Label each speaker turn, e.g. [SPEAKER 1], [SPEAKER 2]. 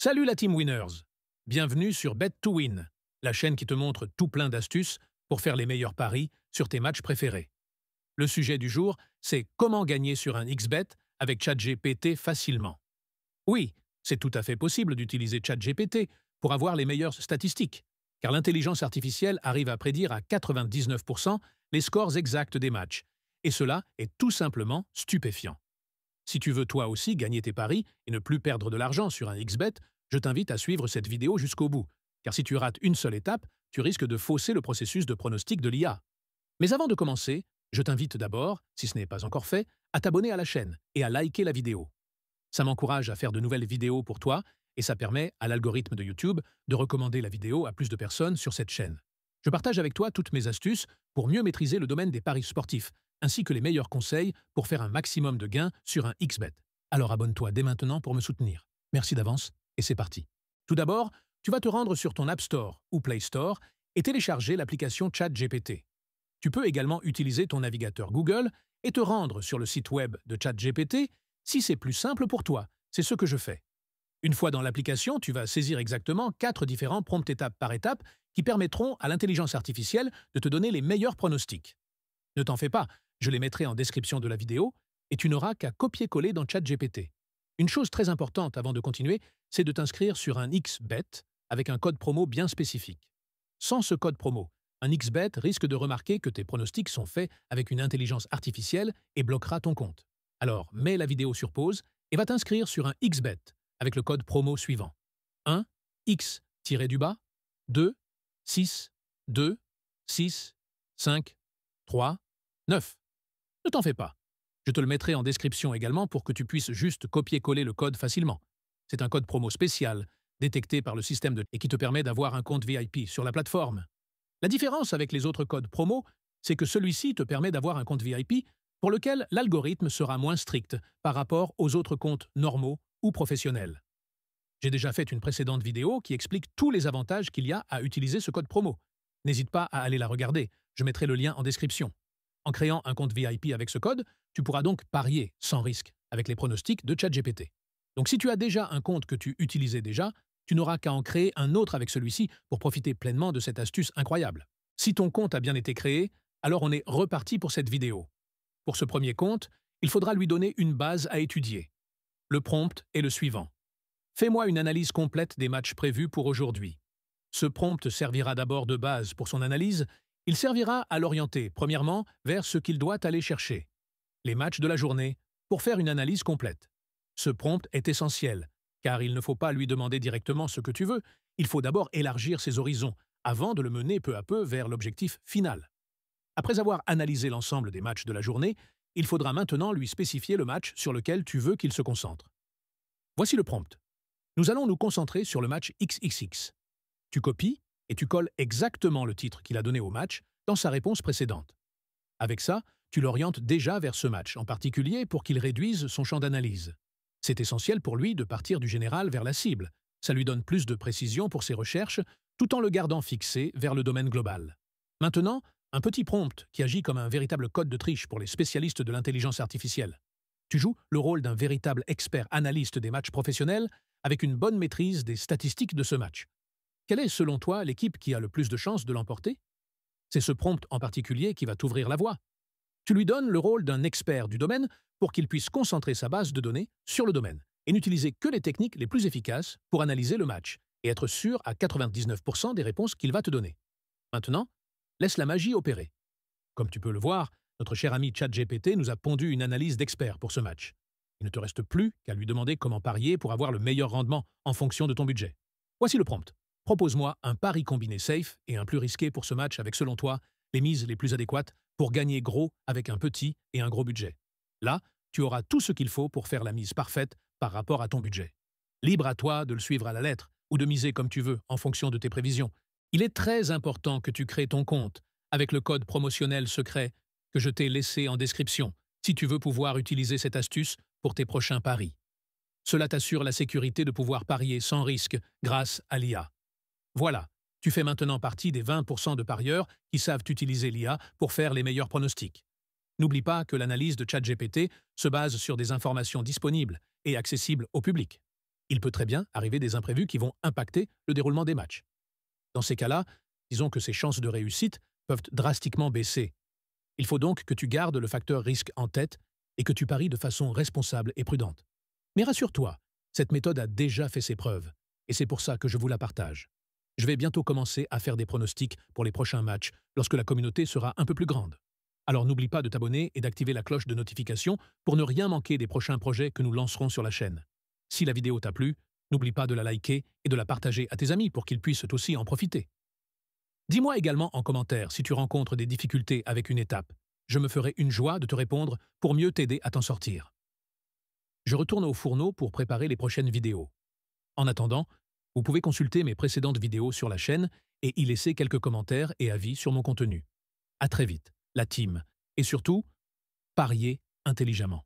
[SPEAKER 1] Salut la Team Winners! Bienvenue sur Bet to Win, la chaîne qui te montre tout plein d'astuces pour faire les meilleurs paris sur tes matchs préférés. Le sujet du jour, c'est comment gagner sur un XBet avec ChatGPT facilement. Oui, c'est tout à fait possible d'utiliser ChatGPT pour avoir les meilleures statistiques, car l'intelligence artificielle arrive à prédire à 99% les scores exacts des matchs, et cela est tout simplement stupéfiant. Si tu veux toi aussi gagner tes paris et ne plus perdre de l'argent sur un XBet, je t'invite à suivre cette vidéo jusqu'au bout, car si tu rates une seule étape, tu risques de fausser le processus de pronostic de l'IA. Mais avant de commencer, je t'invite d'abord, si ce n'est pas encore fait, à t'abonner à la chaîne et à liker la vidéo. Ça m'encourage à faire de nouvelles vidéos pour toi et ça permet à l'algorithme de YouTube de recommander la vidéo à plus de personnes sur cette chaîne. Je partage avec toi toutes mes astuces pour mieux maîtriser le domaine des paris sportifs, ainsi que les meilleurs conseils pour faire un maximum de gains sur un XBet. Alors abonne-toi dès maintenant pour me soutenir. Merci d'avance, et c'est parti. Tout d'abord, tu vas te rendre sur ton App Store ou Play Store et télécharger l'application ChatGPT. Tu peux également utiliser ton navigateur Google et te rendre sur le site web de ChatGPT si c'est plus simple pour toi. C'est ce que je fais. Une fois dans l'application, tu vas saisir exactement 4 différents prompts étape par étape qui permettront à l'intelligence artificielle de te donner les meilleurs pronostics. Ne t'en fais pas, je les mettrai en description de la vidéo et tu n'auras qu'à copier-coller dans ChatGPT. Une chose très importante avant de continuer, c'est de t'inscrire sur un XBet avec un code promo bien spécifique. Sans ce code promo, un XBet risque de remarquer que tes pronostics sont faits avec une intelligence artificielle et bloquera ton compte. Alors, mets la vidéo sur pause et va t'inscrire sur un XBet avec le code promo suivant. 1, X-2, 6, 2, 6, 5, 3, 9. Ne t'en fais pas. Je te le mettrai en description également pour que tu puisses juste copier-coller le code facilement. C'est un code promo spécial, détecté par le système et qui te permet d'avoir un compte VIP sur la plateforme. La différence avec les autres codes promo, c'est que celui-ci te permet d'avoir un compte VIP pour lequel l'algorithme sera moins strict par rapport aux autres comptes normaux ou professionnels. J'ai déjà fait une précédente vidéo qui explique tous les avantages qu'il y a à utiliser ce code promo. N'hésite pas à aller la regarder, je mettrai le lien en description. En créant un compte VIP avec ce code, tu pourras donc parier sans risque avec les pronostics de ChatGPT. Donc si tu as déjà un compte que tu utilisais déjà, tu n'auras qu'à en créer un autre avec celui-ci pour profiter pleinement de cette astuce incroyable. Si ton compte a bien été créé, alors on est reparti pour cette vidéo. Pour ce premier compte, il faudra lui donner une base à étudier. Le prompt est le suivant. Fais-moi une analyse complète des matchs prévus pour aujourd'hui. Ce prompt servira d'abord de base pour son analyse. Il servira à l'orienter, premièrement, vers ce qu'il doit aller chercher. Les matchs de la journée, pour faire une analyse complète. Ce prompt est essentiel, car il ne faut pas lui demander directement ce que tu veux, il faut d'abord élargir ses horizons, avant de le mener peu à peu vers l'objectif final. Après avoir analysé l'ensemble des matchs de la journée, il faudra maintenant lui spécifier le match sur lequel tu veux qu'il se concentre. Voici le prompt. Nous allons nous concentrer sur le match XXX. Tu copies et tu colles exactement le titre qu'il a donné au match dans sa réponse précédente. Avec ça, tu l'orientes déjà vers ce match, en particulier pour qu'il réduise son champ d'analyse. C'est essentiel pour lui de partir du général vers la cible. Ça lui donne plus de précision pour ses recherches, tout en le gardant fixé vers le domaine global. Maintenant, un petit prompt qui agit comme un véritable code de triche pour les spécialistes de l'intelligence artificielle. Tu joues le rôle d'un véritable expert analyste des matchs professionnels avec une bonne maîtrise des statistiques de ce match. Quelle est, selon toi, l'équipe qui a le plus de chances de l'emporter? C'est ce prompt en particulier qui va t'ouvrir la voie. Tu lui donnes le rôle d'un expert du domaine pour qu'il puisse concentrer sa base de données sur le domaine et n'utiliser que les techniques les plus efficaces pour analyser le match et être sûr à 99% des réponses qu'il va te donner. Maintenant, laisse la magie opérer. Comme tu peux le voir, notre cher ami ChatGPT nous a pondu une analyse d'expert pour ce match. Il ne te reste plus qu'à lui demander comment parier pour avoir le meilleur rendement en fonction de ton budget. Voici le prompt. Propose-moi un pari combiné safe et un plus risqué pour ce match avec, selon toi, les mises les plus adéquates pour gagner gros avec un petit et un gros budget. Là, tu auras tout ce qu'il faut pour faire la mise parfaite par rapport à ton budget. Libre à toi de le suivre à la lettre ou de miser comme tu veux en fonction de tes prévisions. Il est très important que tu crées ton compte avec le code promotionnel secret que je t'ai laissé en description si tu veux pouvoir utiliser cette astuce pour tes prochains paris. Cela t'assure la sécurité de pouvoir parier sans risque grâce à l'IA. Voilà, tu fais maintenant partie des 20% de parieurs qui savent utiliser l'IA pour faire les meilleurs pronostics. N'oublie pas que l'analyse de ChatGPT se base sur des informations disponibles et accessibles au public. Il peut très bien arriver des imprévus qui vont impacter le déroulement des matchs. Dans ces cas-là, disons que ses chances de réussite peuvent drastiquement baisser. Il faut donc que tu gardes le facteur risque en tête et que tu paries de façon responsable et prudente. Mais rassure-toi, cette méthode a déjà fait ses preuves, et c'est pour ça que je vous la partage. Je vais bientôt commencer à faire des pronostics pour les prochains matchs lorsque la communauté sera un peu plus grande. Alors n'oublie pas de t'abonner et d'activer la cloche de notification pour ne rien manquer des prochains projets que nous lancerons sur la chaîne. Si la vidéo t'a plu, n'oublie pas de la liker et de la partager à tes amis pour qu'ils puissent aussi en profiter. Dis-moi également en commentaire si tu rencontres des difficultés avec une étape. Je me ferai une joie de te répondre pour mieux t'aider à t'en sortir. Je retourne au fourneau pour préparer les prochaines vidéos. En attendant, vous pouvez consulter mes précédentes vidéos sur la chaîne et y laisser quelques commentaires et avis sur mon contenu. À très vite, la team. Et surtout, pariez intelligemment.